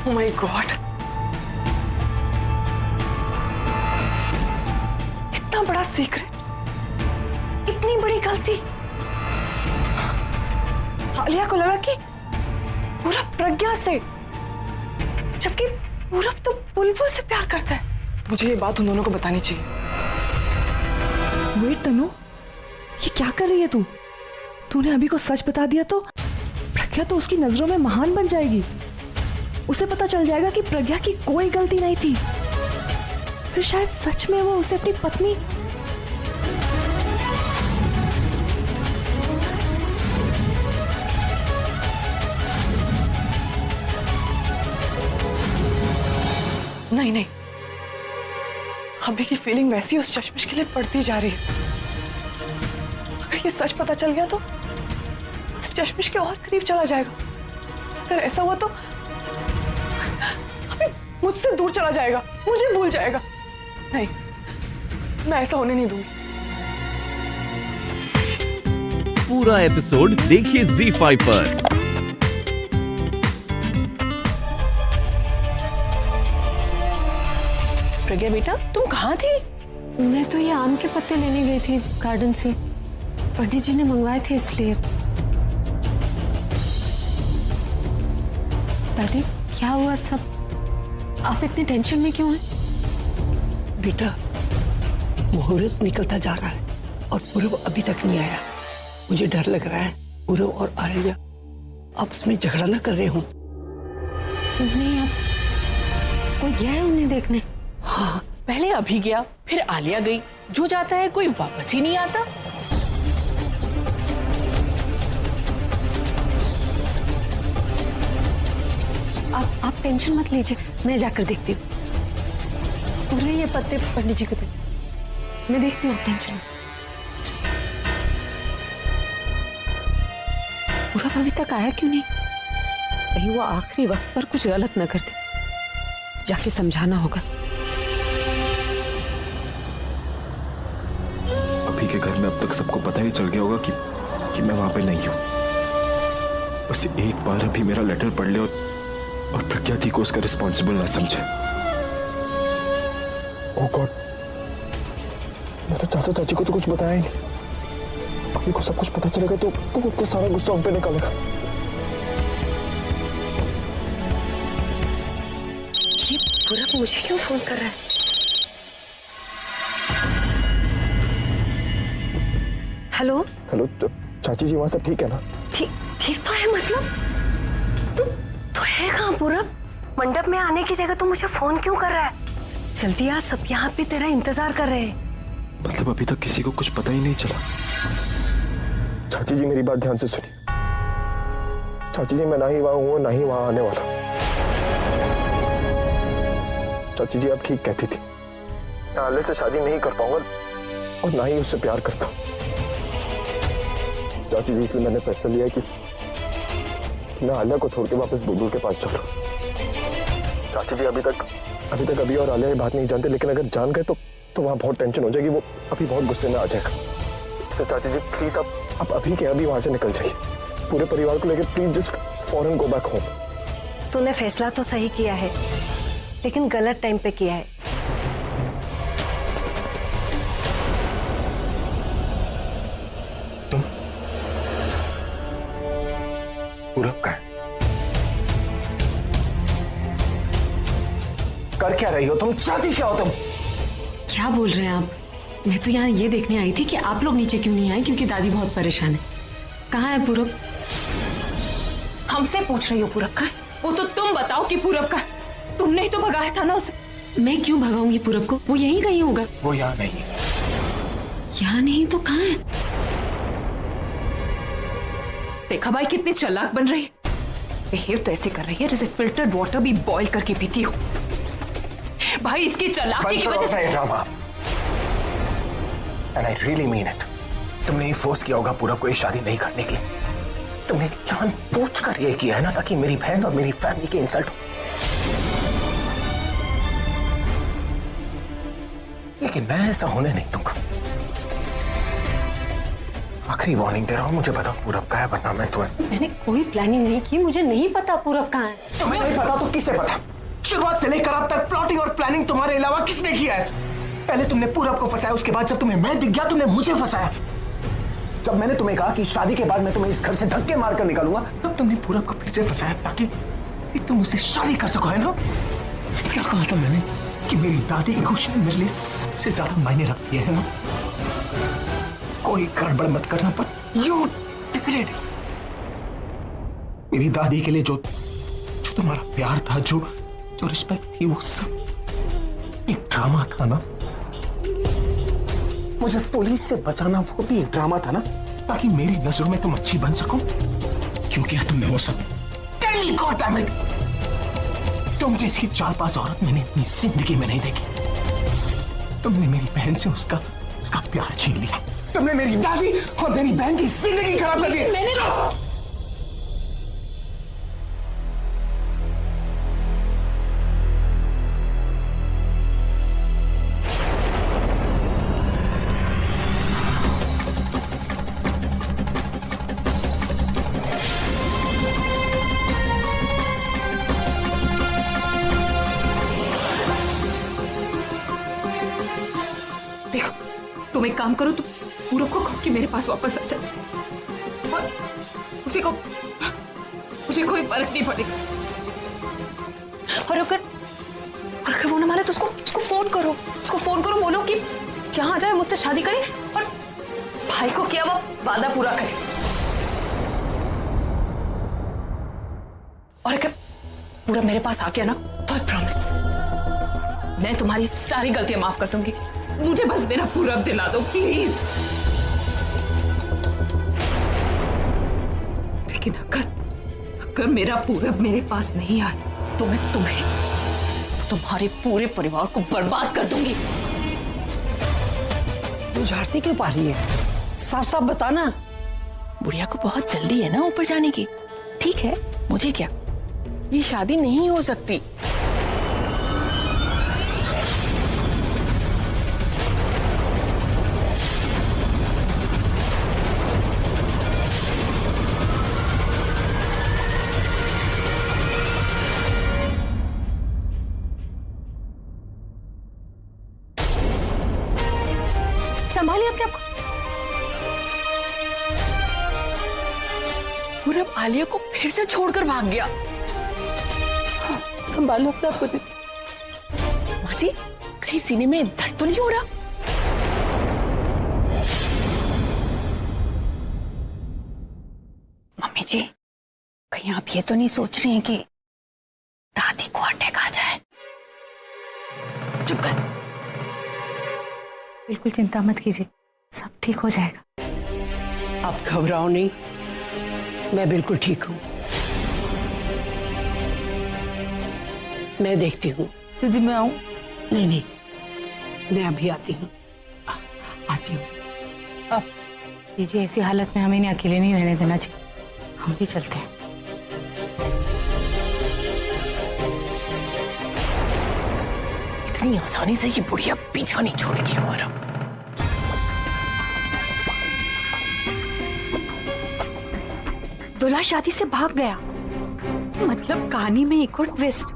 Oh my God! इतना बड़ा secret, इतनी बड़ी गलती। आलिया को लगा कि पूरब प्रज्ञा से, जबकि पूरब तो बुलबुल से प्यार करता है। मुझे ये बात उन दोनों को बतानी चाहिए। वेट तनु, ये क्या कर रही है तू? तूने अभी को सच बता दिया तो प्रज्ञा तो उसकी नजरों में महान बन जाएगी। उसे पता चल जाएगा कि प्रज्ञा की कोई गलती नहीं थी। फिर शायद सच में वो उसे अपनी पत्नी। नहीं नहीं, अभी की फीलिंग वैसी उस चश्मिश के लिए बढ़ती जा रही है। अगर ये सच पता चल गया तो उस चश्मिश के और करीब चला जाएगा। अगर ऐसा हुआ तो अभी मुझसे दूर चला जाएगा, मुझे भूल जाएगा। नहीं, मैं ऐसा होने नहीं दूंगी। पूरा एपिसोड देखिए ZEE5 पर। प्रज्ञा बेटा, तुम कहाँ थी? मैं तो ये आम के पत्ते लेने गई थी गार्डन से। पंडित जी ने मंगवाए थे इसलिए। दादी, क्या हुआ सब? आप इतनी टेंशन में क्यों हैं? बेटा, मुहूर्त निकलता जा रहा है और पूरब अभी तक नहीं आया। मुझे डर लग रहा है पूरब और आलिया आपस में झगड़ा ना कर रहे हो। नहीं, आप कोई गया है उन्हें देखने? हाँ, पहले अभी गया, फिर आलिया गई। जो जाता है कोई वापस ही नहीं आता। आप टेंशन मत लीजिए, मैं जाकर देखती हूँ। पूरे ये पत्ते पंडित जी को दे, मैं देखती हूँ, आप टेंशन मत। पूरा अभी तक आया क्यों नहीं? कहीं वो आखिरी वक्त पर कुछ गलत न कर दे। जाके समझाना होगा। अभी के घर में अब तक सबको पता ही चल गया होगा कि मैं वहां पे नहीं हूं। बस एक बार अभी मेरा लेटर पढ़ ले और प्रज्ञा दी को उसका रिस्पॉन्सिबल ना समझे। ओह गॉड, मेरे चाचा चाची को तो कुछ बताया ही नहीं। अभी को सब कुछ पता चलेगा तो वो सारा गुस्सा उन पे निकालेगा। ये पूरब मुझे क्यों फोन कर रहा है? हेलो हेलो, चाची जी वहां सब ठीक है ना? ठीक ठीक तो है, मतलब तू है कहाँ पूरब? मंडप में आने की जगह तू मुझे फोन क्यों कर रहा है? जल्दी आ, सब यहाँ पे तेरा इंतजार कर रहे हैं। मतलब अभी तक किसी को कुछ पता ही नहीं चला। चाची जी मेरी बात ध्यान से सुनिए। चाची जी मैं ना ही वहां हूं ना ही वहां आने वाला। चाची जी आप ठीक कहती थी, मैं आलिया से शादी नहीं कर पाऊंगा और ना ही उससे प्यार करता हूं। चाची जी इसलिए मैंने फैसला लिया कि मैं आलिया को छोड़ के वापस बुलबुल के पास चलूं। चाची जी अभी तक अभी और आलिया ये बात नहीं जानते, लेकिन अगर जान गए तो वहां बहुत टेंशन हो जाएगी। वो अभी बहुत गुस्से में आ जाएगा। तो चाची जी प्लीज आप अभी के अभी वहां से निकल जाइए। पूरे परिवार को लेकर please just foreign go back home. तूने फैसला तो सही किया है, लेकिन गलत टाइम पे किया है। पूरब का है? कर क्या रही हो तुम? चाहती क्या हो तुम? क्या बोल रहे हैं आप? मैं तो यहाँ ये देखने आई थी कि आप लोग नीचे क्यों नहीं आए, क्योंकि दादी बहुत परेशान है। कहाँ है पूरब? हमसे पूछ रही हो पूरब का? वो तो तुम बताओ कि पूरब का। तुमने ही तो भगाया था ना उसे। मैं क्यों भगाऊंगी पूरब को? वो यहीं कहीं होगा। वो यहाँ नहीं है। यहाँ नहीं तो कहाँ है? देखा भाई कितनी चालाक बन रही है। बिहेव तो ऐसे कर रही है जैसे फिल्टर्ड वाटर भी बॉईल करके पीती हो। भाई इसकी चालाकी की वजह से drama. And I really mean it. तुमने ही फोर्स किया होगा पूरब को ये शादी नहीं करने के लिए। तुमने जानबूझकर ये किया है ना, ताकि मेरी बहन और मेरी फैमिली की इंसल्ट हो। लेकिन मैं ऐसा होने नहीं दूंगा। आखिरी वार्निंग दे रहा हूं, मुझे बताओ पूरब का है, वरना मैं तुम्हें। मैंने कोई प्लानिंग नहीं की, मुझे नहीं पता पूरब कहाँ है। तुम्हें नहीं पता तो किसे पता? शुरुआत से लेकर अब तक प्लॉटिंग और प्लानिंग तुम्हारे अलावा किसने किया है? पहले तुमने पूरब को फंसाया, उसके बाद जब तुम्हें मैं दिख गया तुमने मुझे फंसाया। जब मैंने तुम्हें कहा कि शादी के बाद मैं तुम्हें इस घर से धक्के मारकर निकालूंगा, तब तुमने पूरब को फिर से फंसाया ताकि तुम मुझसे शादी कर सको, है ना? क्या कहा था मैंने कि मेरी दादी की खुशी मेरे लिए सबसे ज्यादा मायने रखती है ना? कोई गड़बड़ मत करना, पर यू डिड इट। मेरी दादी के लिए जो तुम्हारा प्यार था, जो रिस्पेक्ट थी, वो सब एक ड्रामा था ना? मुझे पुलिस से बचाना वो भी एक ड्रामा था ना, ताकि मेरी नजरों में तुम अच्छी बन सको। क्यों किया तुमने वो सब? Tell me, God damn it! तुम जैसी चालबाज औरत मैंने अपनी जिंदगी में नहीं देखी। तुमने मेरी बहन से उसका प्यार छीन लिया। तुमने मेरी दादी और मेरी बहन की जिंदगी खराब कर दी। मैंने तुम एक काम करो, तुम पूरब को कहो कि मेरे पास वापस आ जाए और उसे कोई फर्क नहीं पड़ेगा। और अगर वो ना माने तो उसको फोन करो, बोलो कि यहाँ आ जाए, मुझसे शादी करे और भाई को क्या वो वादा पूरा करे। और अगर पूरब मेरे पास आ गया ना, तो आई प्रॉमिस मैं तुम्हारी सारी गलतियां माफ कर दूंगी। मुझे बस मेरा पूरब दिला दो प्लीज। लेकिन अगर मेरा पूरब मेरे पास नहीं आया तो मैं तुम्हारे पूरे परिवार को बर्बाद कर दूंगी। तू झाड़ती क्यों पा रही है? साफ साफ बता ना। बुढ़िया को बहुत जल्दी है ना ऊपर जाने की। ठीक है, मुझे क्या, ये शादी नहीं हो सकती। संभालिए अपने आप को। पूरब आलिया को फिर से छोड़कर भाग गया। संभालो अपने आप को। माँ जी, कहीं सीने में दर्द तो नहीं हो रहा? मम्मी जी, कहीं आप ये तो नहीं सोच रही हैं कि दादी को अटैक आ जाए? चुप कर। बिल्कुल चिंता मत कीजिए, सब ठीक हो जाएगा। आप घबराओ नहीं, मैं बिल्कुल ठीक हूँ। मैं देखती हूँ। दीदी मैं आऊं? नहीं, मैं अभी आती हूँ। आती हूँ। अब दीजिए, ऐसी हालत में हमें इन्हें अकेले नहीं रहने देना चाहिए, हम भी चलते हैं। इतनी आसानी से ये बुढ़िया पीछा नहीं छोड़ेगी हमारा। दूल्हा शादी से भाग गया, मतलब कहानी में एक और ट्विस्ट।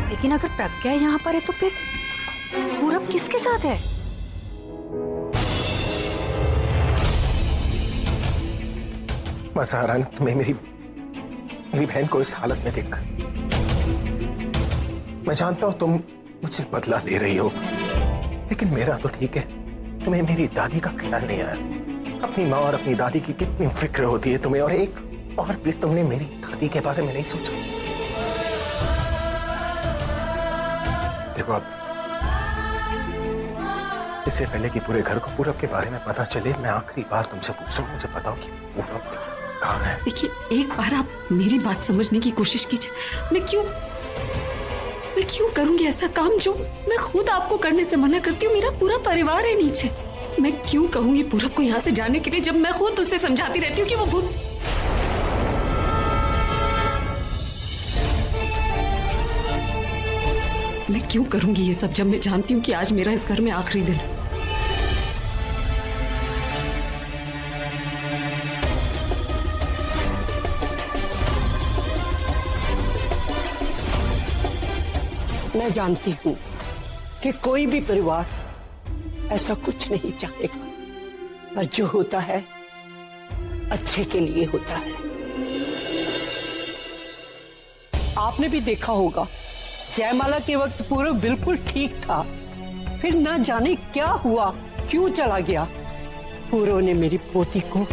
लेकिन अगर प्रज्ञा यहाँ पर है तो फिर पूरब किसके साथ है? मजा आ रहा है तुम्हें मेरी बहन को इस हालत में देख। मैं जानता हूं तुम मुझसे बदला ले रही हो, लेकिन मेरा तो ठीक है। तुम्हें मेरी दादी का ख्याल नहीं आया। अपनी माँ और अपनी दादी की कितनी फिक्र होती है तुम्हें, और एक और भी तुमने मेरी दादी के बारे में नहीं सोचा। देखो, अब इससे पहले कि पूरे घर को पूरब के बारे में पता चले, मैं आखिरी बार तुमसे पूछ रहा हूँ, मुझे बताओ कि पूरब कहाँ है? देखिए, एक बार आप मेरी बात समझने की कोशिश कीजिए। मैं क्यों करूंगी ऐसा काम जो मैं खुद आपको करने से मना करती हूँ? मेरा पूरा परिवार है नीचे। मैं क्यों कहूंगी पूरब को यहाँ से जाने के लिए, जब मैं खुद उससे समझाती रहती हूँ कि वो भूल। मैं क्यों करूंगी ये सब जब मैं जानती हूँ कि आज मेरा इस घर में आखिरी दिन है। मैं जानती हूँ कि कोई भी परिवार ऐसा कुछ नहीं चाहेगा, पर जो होता है अच्छे के लिए होता है। आपने भी देखा होगा जयमाला के वक्त पूरब बिल्कुल ठीक था, फिर ना जाने क्या हुआ, क्यों चला गया। पूरब ने मेरी पोती को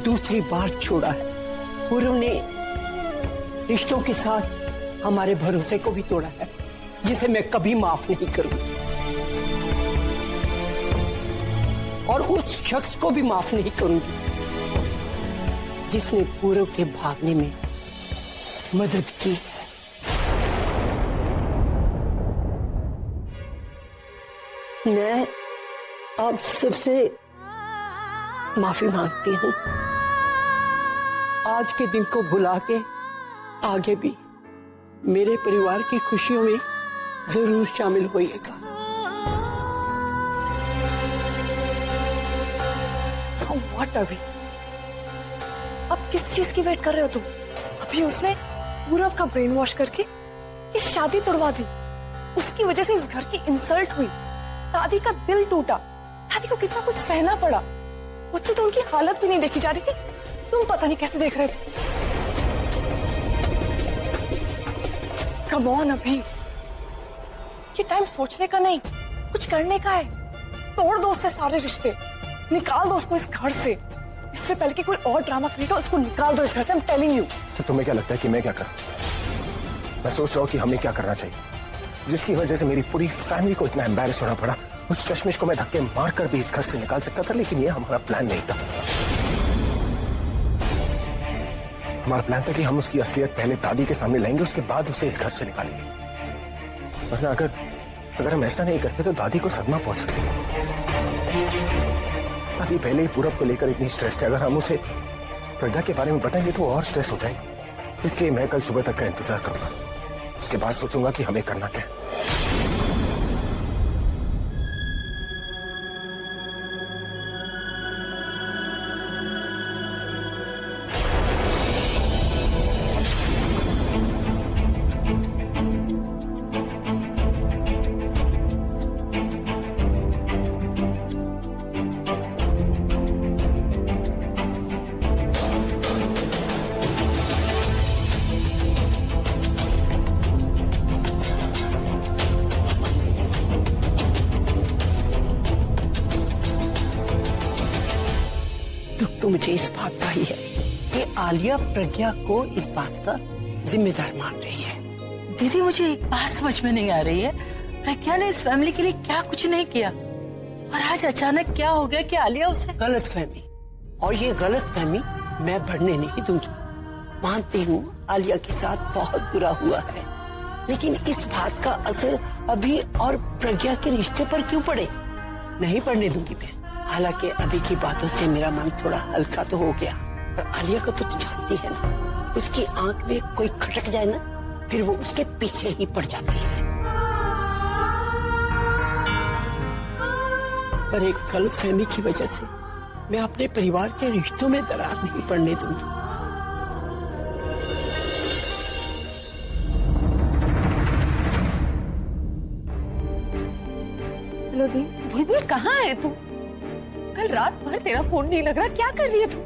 दूसरी बार छोड़ा है। पूरब ने रिश्तों के साथ हमारे भरोसे को भी तोड़ा है, जिसे मैं कभी माफ नहीं करूंगी और उस शख्स को भी माफ नहीं करूंगी जिसने पूरब के भागने में मदद की है। मैं आप सबसे माफी मांगती हूँ। आज के दिन को भुला के आगे भी मेरे परिवार की खुशियों में जरूर शामिल होइएगा। व्हाट अभी? अब किस चीज की वेट कर रहे हो तुम? अभी उसने पूरब का ब्रेन वॉश करके ये शादी तोड़वा दी। उसकी वजह से इस घर की इंसल्ट हुई, दादी का दिल टूटा, दादी को कितना कुछ सहना पड़ा। मुझसे तो उनकी हालत भी नहीं देखी जा रही थी, तुम पता नहीं कैसे देख रहे थे। कम ऑन अभी, ये टाइम सोचने का नहीं, कुछ करने का है। तोड़ दो उससे सारे रिश्ते, निकाल दो उसको इस घर से। इससे पहले कि कोई और ड्रामा क्रिएट हो, उसको निकाल दो इस घर से। I am telling you. तो तुम्हें क्या लगता है कि मैं क्या करूं? मैं सोच रहा हूं कि हमें क्या करना चाहिए, जिसकी वजह से मेरी पूरी फैमिली को इतना एम्बैरेस होना पड़ा। उस चश्मिश को मैं धक्के मारकर भी इस घर से निकाल सकता था, लेकिन ये हमारा प्लान नहीं था। हमारा प्लान था कि हम उसकी असलियत पहले दादी के सामने लाएंगे, उसके बाद उसे इस घर से निकालेंगे। वरना अगर हम ऐसा नहीं करते तो दादी को सदमा पहुंच सकती है। दादी पहले ही पूरब को लेकर इतनी स्ट्रेस्ड है, अगर हम उसे प्रज्ञा के बारे में बताएंगे तो और स्ट्रेस हो जाएगी। इसलिए मैं कल सुबह तक का इंतजार करूंगा, उसके बाद सोचूंगा कि हमें करना क्या है। तो मुझे इस बात का ही है कि आलिया प्रज्ञा को इस बात का जिम्मेदार मान रही है। दीदी, मुझे एक बात समझ में नहीं आ रही है, प्रज्ञा ने इस फैमिली के लिए क्या कुछ नहीं किया, और आज अचानक क्या हो गया कि आलिया उसे। गलतफहमी, और ये गलतफहमी मैं बढ़ने नहीं दूंगी। मानती हूँ आलिया के साथ बहुत बुरा हुआ है, लेकिन इस बात का असर अभी और प्रज्ञा के रिश्ते पर क्यों पड़े? नहीं पड़ने दूंगी मैं। हालांकि अभी की बातों से मेरा मन थोड़ा हल्का तो हो गया, पर आलिया को तो जानती है ना, उसकी आंख में कोई खटक जाए ना, फिर वो उसके पीछे ही पड़ जाती है। पर एक गलतफहमी की वजह से मैं अपने परिवार के रिश्तों में दरार नहीं पड़ने दूंगी। हेलो दी। बुलबुल, कहाँ है तू? कल रात भर तेरा फोन नहीं लग रहा, क्या कर रही है तू?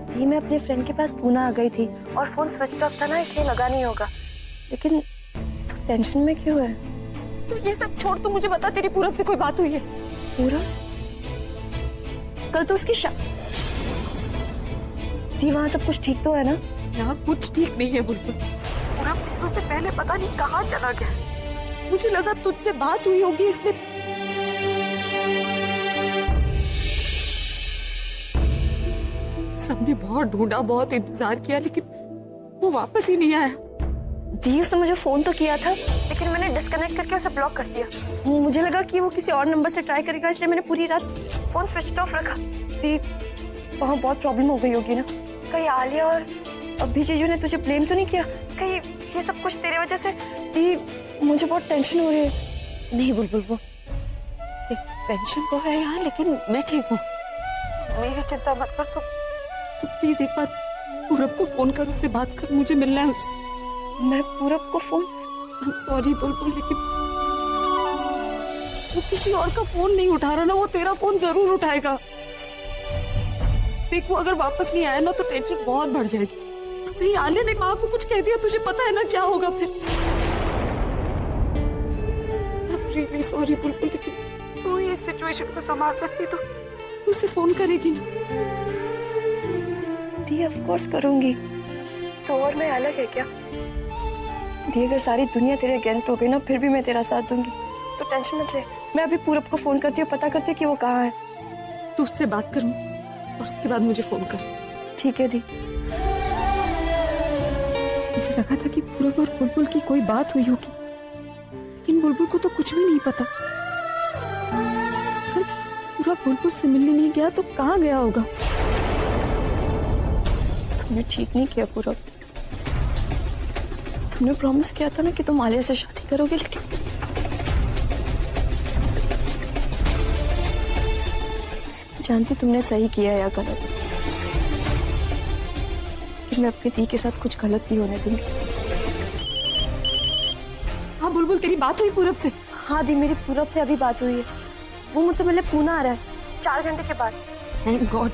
दी, मैं अपने फ्रेंड के पास पूना आ गई थी और फोन स्विच ऑफ था ना, इसलिए लगा नहीं होगा। लेकिन तू टेंशन में क्यों है? तू ये सब छोड़, तू मुझे बता, तेरी पूरब से कोई बात हुई है? पूरब? कल तो उसकी दी, वहाँ सब कुछ ठीक तो है ना? यहाँ कुछ ठीक नहीं है बुलबुल। पूरब उससे पहले पता नहीं कहाँ चला गया। मुझे लगा तुझसे बात हुई होगी, इसलिए। सबने बहुत ढूंढा, बहुत इंतजार किया, लेकिन वो वापस ही नहीं आया। दी, उसने मुझे फोन तो किया था, लेकिन मैंने डिस्कनेक्ट करके उसे ब्लॉक कर दिया। मुझे लगा कि वो किसी और नंबर से ट्राई करेगा, इसलिए मैंने पूरी रात फोन स्विच ऑफ रखा। दी, वहाँ बहुत प्रॉब्लम हो गई होगी ना? कहीं आलिया और अभी जीजू ने तुझे ब्लेम तो नहीं किया? कहीं ये सब कुछ तेरे वजह से? दी, मुझे बहुत टेंशन हो रही है। नहीं बुलबुल, वो टेंशन तो है यहाँ, लेकिन मैं ठीक हूँ। मेरी चिंता मत कर। तू प्लीज एक बार पूरब को फोन कर, उससे बात कर, मुझे मिलना है उससे। मैं पूरब को फोन? सॉरी बुलबुल, लेकिन वो किसी और का फोन नहीं उठा रहा ना, वो तेरा फोन जरूर उठाएगा। देख, वो अगर वापस नहीं आया ना तो टेंशन बहुत बढ़ जाएगी। कहीं आलिया ने माँ को कुछ कह दिया, तुझे पता है ना क्या होगा फिर। रियली सॉरी बुलबुल, लेकिन तू ये सिचुएशन को संभाल सकती तो तू उसे फोन करेगी ना? दी ऑफ कोर्स करूंगी, तो और मैं अलग है क्या? दी अगर सारी दुनिया तेरे अगेंस्ट हो गई ना, फिर भी मैं तेरा साथ दूंगी, तो टेंशन मत ले। मैं अभी पूरब को फोन करती हूँ, पता करती हूँ कि वो कहाँ है। तू उससे बात कर और उसके बाद मुझे फोन कर। ठीक है दी। मुझे लगा था कि पूरब और बुलबुल की कोई बात हुई होगी, लेकिन बुलबुल को तो कुछ भी नहीं पता। अगर पूरब बुलबुल से मिलने नहीं गया तो कहाँ गया होगा? तुमने ठीक नहीं किया पूरब। तुमने प्रॉमिस किया था ना कि तुम आलिया से शादी करोगे, लेकिन जानती तुमने सही किया या गलत, कि मैं अपनी दी के साथ कुछ गलत नहीं होने दूंगी। हाँ बुलबुल, तेरी बात हुई पूरब से? हाँ दी, मेरी पूरब से अभी बात हुई है। वो मुझसे मिलने पूना आ रहा है 4 घंटे के बाद। Thank God.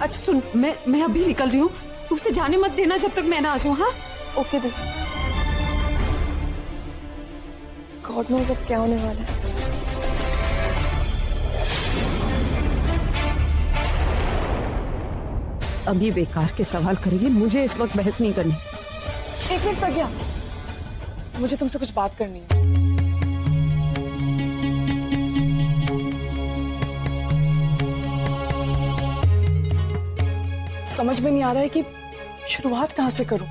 अच्छा सुन, मैं अभी निकल रही हूँ, तू उसे जाने मत देना जब तक मैं ना आ जाऊँ। हाँ ओके दी। गॉड नोज़ अब क्या होने वाला है। अब ये बेकार के सवाल करेगी, मुझे इस वक्त बहस नहीं करनी। एक मिनट प्रज्ञा, मुझे तुमसे कुछ बात करनी है। समझ में नहीं आ रहा है कि शुरुआत कहां से करूं। I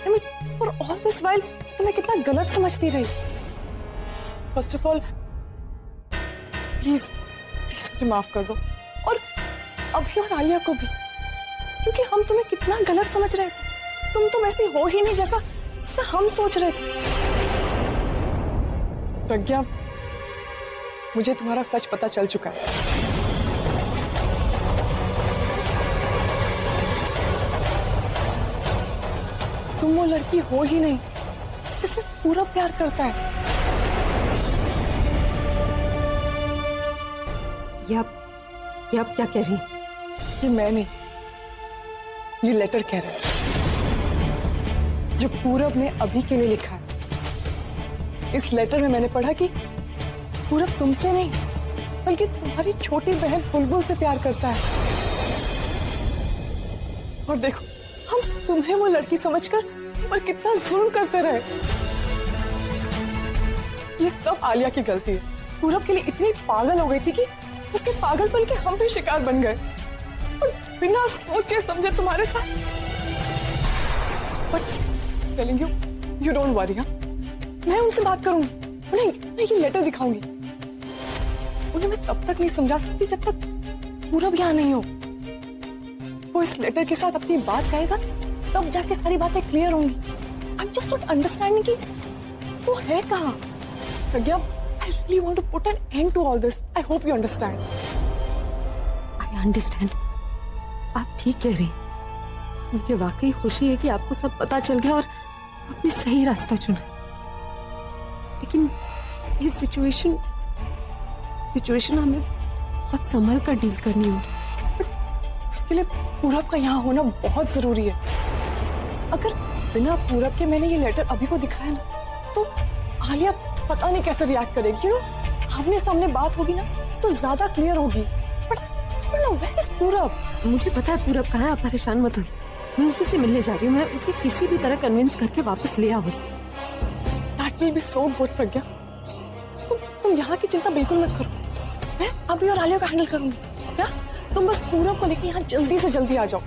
mean, for all this while तुम्हें कितना गलत समझती रही। फर्स्ट ऑफ ऑल प्लीज मुझे माफ कर दो, और अभी और आलिया को भी, क्योंकि हम तुम्हें कितना गलत समझ रहे थे। तुम तो वैसी हो ही नहीं जैसा हम सोच रहे थे। प्रज्ञा, मुझे तुम्हारा सच पता चल चुका है। तुम वो लड़की हो ही नहीं जिससे पूरा प्यार करता है। ये आप क्या कह रही हैं? ये मैं नहीं, ये लेटर कह रहा है जो पूरब ने अभी के लिए लिखा है। इस लेटर में मैंने पढ़ा कि पूरब तुमसे नहीं बल्कि तुम्हारी छोटी बहन बुलबुल से प्यार करता है। और देखो, हम तुम्हें वो लड़की समझकर पर कितना जुल्म करते रहे। ये सब आलिया की गलती है। पूरब के लिए इतनी पागल हो गई थी कि उसके पागलपन के हम भी शिकार बन गए, और बिना सोचे समझे तुम्हारे साथ। But telling you don't worry. मैं उनसे बात करूंगी, उन्हें ये लेटर दिखाऊंगी। उन्हें मैं तब तक नहीं समझा सकती जब तक पूरब यहाँ नहीं हो। वो इस लेटर के साथ अपनी बात कहेगा, तब जाके सारी बातें क्लियर होंगी। I am just not understanding कि वो है कहाँ। प्रज्ञा, I really want to put an end to all this. I hope you understand. I understand. आप ठीक कह रही। मुझे वाकई खुशी है कि आपको सब पता चल गया और आपने सही रास्ता चुना। लेकिन ये सिचुएशन हमें बहुत संभल कर डील करनी होगी। उसके लिए पूरब का यहाँ होना बहुत जरूरी है। अगर बिना पूरब के मैंने ये लेटर अभी को दिखाया ना, तो आलिया पता नहीं कैसे रिएक्ट करेगी। आमने सामने बात होगी ना तो ज्यादा क्लियर होगी। बट where is पूरब? मुझे पता है पूरब कहाँ है, आप परेशान मत होइए। मैं उसी से मिलने जा रही हूँ। मैं उसे किसी भी तरह कन्विंस करके वापस ले आऊंगी। That will be so good, प्रज्ञा। तुम यहाँ की चिंता बिल्कुल मत करो। मैं अभी और आलिया को हैंडल करूंगी। क्या? तुम बस पूरब को लेके यहाँ जल्दी से जल्दी आ जाओ।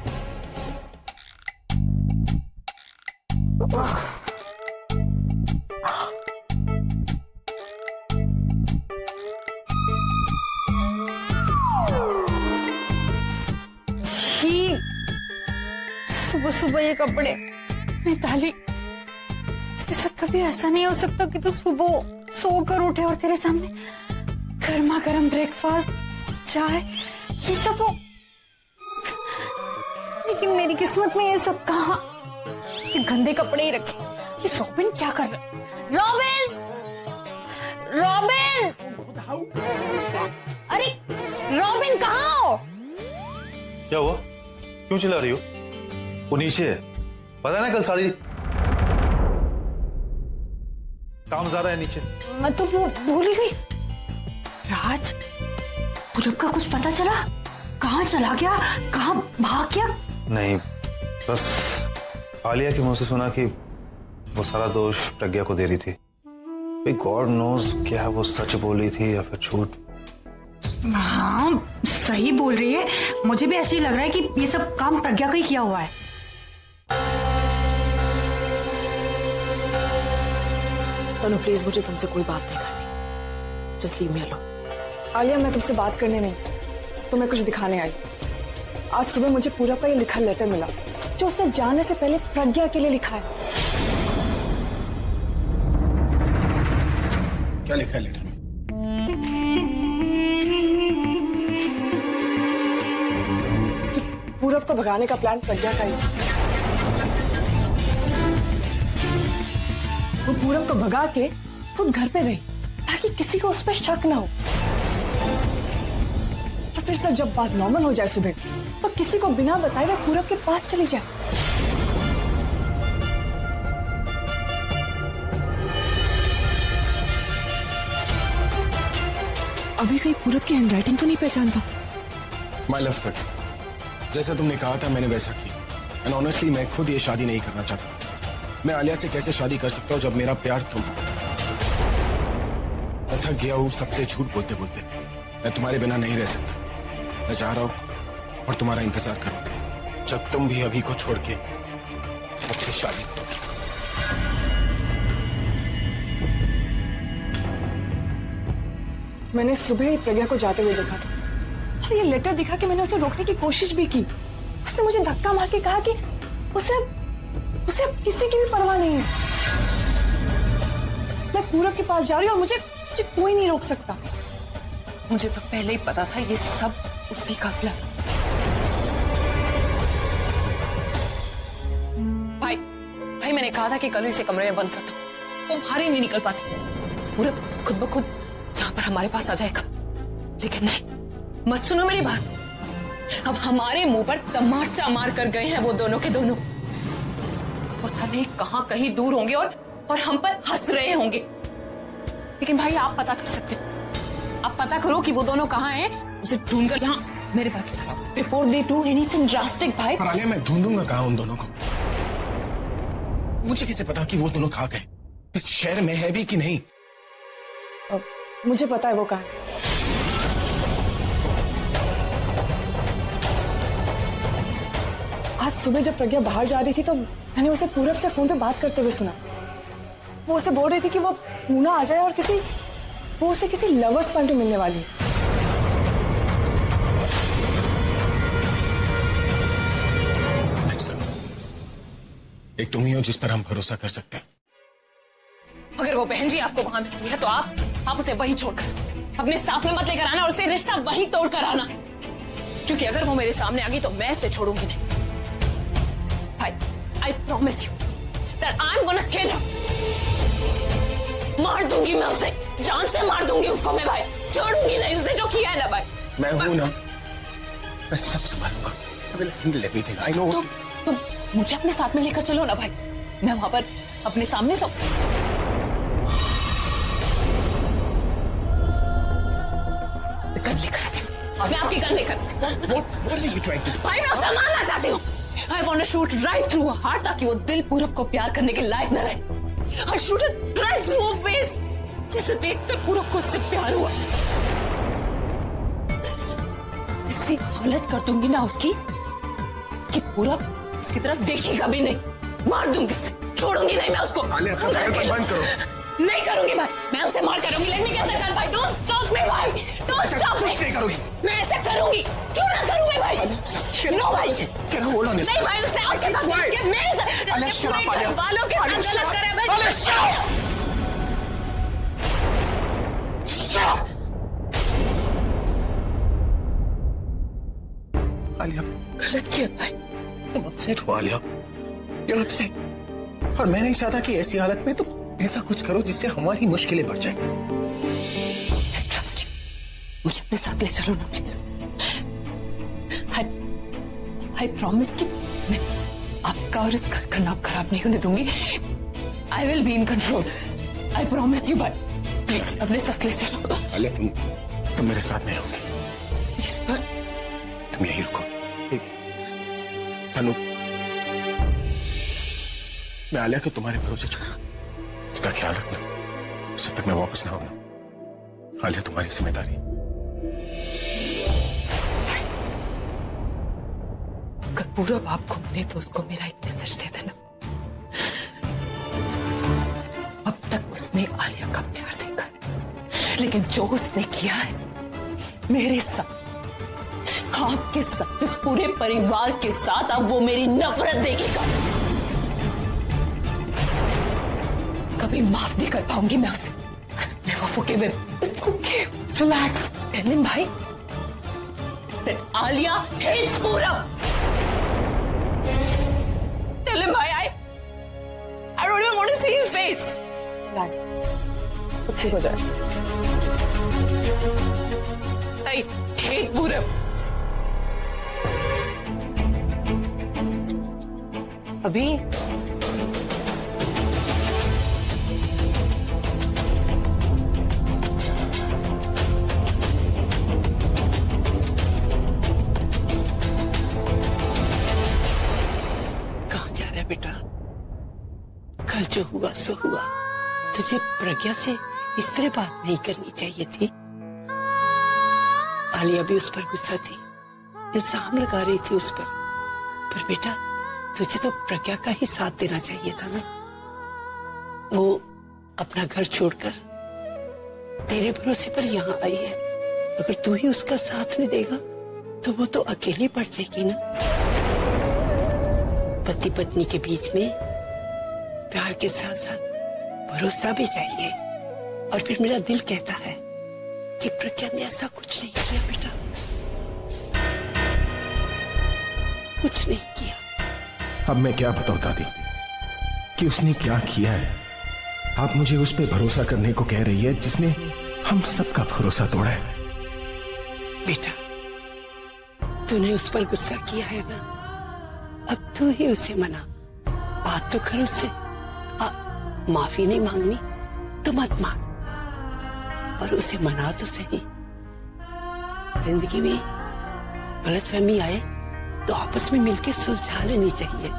सुबह सुबह ये कपड़े। मिताली, ऐसा कभी ऐसा नहीं हो सकता कि तू सुबह सोकर उठे और तेरे सामने गर्मा गर्म ब्रेकफास्ट, चाय, ये सब हो। लेकिन मेरी किस्मत में ये सब कहाँ? ये गंदे कपड़े ही रखे। ये रॉबिन क्या कर रहा है? रॉबिन! क्या हुआ? क्यों चिल्ला रही हो? वो नीचे है, पता ना कल शादी काम ज्यादा है नीचे। मैं तो वो भूल ही गई। राज, पूरब का कुछ पता चला? कहाँ चला गया, कहाँ भाग गया? नहीं, बस आलिया के मुंह से सुना कि वो सारा दोष प्रज्ञा को दे रही थी। गॉड नोज क्या वो सच बोली थी या फिर झूठ। हाँ, सही बोल रही है। मुझे भी ऐसे ही लग रहा है कि ये सब काम प्रज्ञा का ही किया हुआ है। तनु प्लीज, मुझे तुमसे कोई बात नहीं करनी। Just leave me alone. Alia, मैं तुमसे बात करने नहीं, तुम्हें कुछ दिखाने आई। आज सुबह मुझे पूरब का ये लिखा लेटर मिला जो उसने जाने से पहले प्रज्ञा के लिए लिखा है। क्या लिखा है लेटर में? पूरब को भगाने का प्लान प्रज्ञा का ही था। वो पूरब को भगा के खुद घर पे रही ताकि किसी को उस पर शक ना हो। और फिर सब जब बात नॉर्मल हो जाए सुबह, तो किसी को बिना बताए वो पूरब के पास चली जाए। अभी कहीं पूरब की हैंडराइटिंग तो नहीं पहचानता? माय लव प्रज्ञा, जैसा तुमने कहा था मैंने वैसा किया। एंड ऑनेस्टली मैं खुद ये शादी नहीं करना चाहता। मैं आलिया से कैसे शादी कर सकता हूँ जब मेरा प्यार तुम हो? मैं थक गया हूँ सबसे झूठ बोलते बोलते। मैं तुम्हारे बिना नहीं रह सकता। मैं जा रहा हूँ और तुम्हारा इंतजार करूंगा जब तुम भी अभी को छोड़ के अच्छी शादी करोगे। मैंने सुबह ही प्रज्ञा को जाते हुए देखा था और ये लेटर दिखा कि मैंने उसे रोकने की कोशिश भी की। उसने मुझे धक्का मार के कहा कि उसे अब किसी की भी परवाह नहीं है। मैं पूरब के पास जा रही हूँ और मुझे कोई नहीं रोक सकता। मुझे तो पहले ही पता था ये सब उसी का प्लान। भाई मैंने कहा था कि कल इसे कमरे में बंद कर दो, वो बाहर ही नहीं निकल पाती। पूरब खुद ब खुद यहाँ पर हमारे पास आ जाएगा। लेकिन नहीं, मत सुनो मेरी बात। अब हमारे मुंह पर तमाचा मार कर गए हैं वो दोनों के दोनों। पता नहीं कहाँ कहीं दूर होंगे और हम पर हंस रहे होंगे। लेकिन भाई आप पता कर सकते हो। आप पता करो कि वो दोनों कहाँ हैं, उसे ढूंढकर यहाँ मेरे पास लिखा हो before they do anything drastic. भाई पर आलिया, मैं ढूंढूंगा कहाँ उन दोनों को? मुझे कैसे पता कि वो दोनों कहाँ गए? इस शहर में है भी कि नहीं? मुझे पता है वो कहाँ है। आज सुबह जब प्रज्ञा बाहर जा रही थी तो मैंने उसे पूरब से फोन पे बात करते हुए सुना। वो उसे बोल रही थी कि वो पूना आ जाए और वो उसे किसी लवर्स पॉइंट पे मिलने वाली है। एक तुम ही हो जिस पर हम भरोसा कर सकते हैं। अगर वो बहन जी आपको वहां मिलती है तो आप उसे वहीं छोड़कर अपने साथ में मत लेकर आना और उसे रिश्ता वहीं तोड़कर आना। क्योंकि अगर वो मेरे सामने आ गई तो मैं उसे छोड़ूंगी नहीं। भाई, I promise you that I'm gonna kill her. मार दूंगी मैं उसे, जान से मार दूंगी उसको मैं भाई, छोड़ूंगी नहीं उसने जो किया है ना भाई। मैं हूं ना, मैं सब संभालूंगा। I will handle everything. I know. तो मुझे अपने साथ में लेकर चलो ना भाई, मैं वहां पर अपने सामने सब गन लेकर आती हूँ। मैं आपकी गन लेकर भाई मैं उसे मारना चाहती हूँ। I want to shoot right through her heart ताकि वो दिल पूरब को प्यार करने के लायक न रहे। I shoot it right through her face जिसे देखते पूरब को उससे प्यार हुआ। इसी हालत कर दूंगी ना उसकी कि पूरब उसकी तरफ देखेगा भी नहीं। मार दूंगी उसे, छोड़ूंगी नहीं मैं उसको। बंद करो। नहीं करूंगी भाई, मैं उसे मार करूंगी। Let me get the gun भाई, डोंट स्टॉप मी भाई, डोंट स्टॉप मी। नहीं करोगी? मैं ऐसे करूंगी, क्यों ना करूं मैं भाई? नो भाई, नहीं भाई, उसने आपके साथ गलत किया, मेरे साथ पूरे वालों के साथ गलत करे भाई। आलिया, गलत किया भाई। तुम अपसेट हो आलिया, you're upset। और मैं नहीं चाहता कि ऐसी हालत में तुम ऐसा कुछ करो जिससे हमारी मुश्किलें बढ़ जाए। ट्रस्ट मुझे अपने साथ ले चलो ना प्लीज। आई प्रॉमिस कि मैं आपका और इस घर का नाम खराब नहीं होने दूंगी। I will be in control. I promise you. Bye please अपने साथ ले चलो। आलिया तुम मेरे साथ नहीं होगी। प्लीज पर तुम यहीं रुको। तनु, मैं आलिया को तुम्हारे भरोसे छोड़ा, इसका ख्याल रखना जब तक मैं वापस ना आऊं। आलिया तुम्हारी जिम्मेदारी। अगर पूरब आपको मिले तो उसको मेरा एक मैसेज दे देना। अब तक उसने आलिया का प्यार देखा है, लेकिन जो उसने किया है मेरे साथ, आपके साथ, इस पूरे परिवार के साथ, अब वो मेरी नफरत देखेगा। कभी माफ नहीं कर पाऊंगी मैं उसे। Never forgive him. It's okay. Relax. Tell him, bhai, that Alia hates Purab. Tell him, bhai, I don't even want to see his face. Relax. सब ठीक हो जाए। I hate Purab. अभी बेटा, कल जो हुआ सो हुआ। तुझे प्रज्ञा से इस तरह बात नहीं करनी चाहिए थी। आलिया भी उस पर गुस्सा थी, इल्जाम लगा रही थी उस पर बेटा तुझे तो प्रज्ञा का ही साथ देना चाहिए था ना। वो अपना घर छोड़कर तेरे भरोसे पर यहाँ आई है। अगर तू ही उसका साथ नहीं देगा तो वो तो अकेली पड़ जाएगी ना। पति पत्नी के बीच में प्यार के साथ साथ भरोसा भी चाहिए। और फिर मेरा दिल कहता है कि प्रज्ञा ने ऐसा कुछ नहीं किया बेटा, कुछ नहीं किया। अब मैं क्या बताऊं दादी कि उसने क्या किया है। आप मुझे उस पर भरोसा करने को कह रही है जिसने हम सबका भरोसा तोड़ा है। बेटा तूने उस पर गुस्सा किया है ना, अब तू ही उसे मना। बात तो कर उससे। माफी नहीं मांगनी तो मत मांग, पर उसे मना तो सही। जिंदगी में गलतफहमी आए तो आपस में मिलकर सुलझा लेनी चाहिए।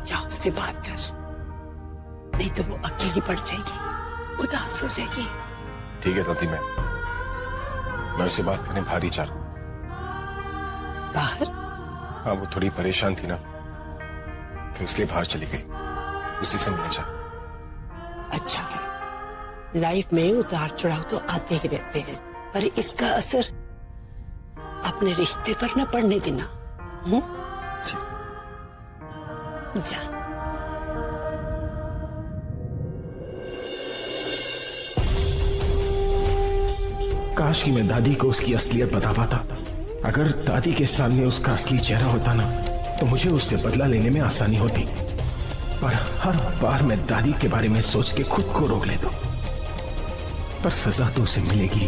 जाओ उससे बात कर, नहीं तो वो अकेली पड़ जाएगी, उदास हो जाएगी। ठीक है दादी, मैं उससे बात करने बाहर ही जा रहा हूं। बाहर? हाँ, वो थोड़ी परेशान थी ना, तो इसलिए बाहर चली गई, उसी से मिलने जा। अच्छा है, लाइफ में उतार चढ़ाव तो आते ही रहते हैं, पर इसका असर अपने रिश्ते पर न पड़ने देना। जा। काश कि मैं दादी को उसकी असलियत बता पाता। अगर दादी के सामने उसका असली चेहरा होता ना तो मुझे उससे बदला लेने में आसानी होती। पर हर बार मैं दादी के बारे में सोच के खुद को रोक लेता हूं। पर सजा तो उसे मिलेगी।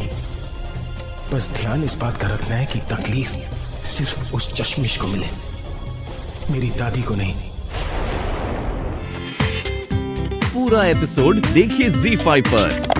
बस ध्यान इस बात का रखना है कि तकलीफ सिर्फ उस चश्मिश को मिले, मेरी दादी को नहीं। पूरा एपिसोड देखिए ZEE5 पर।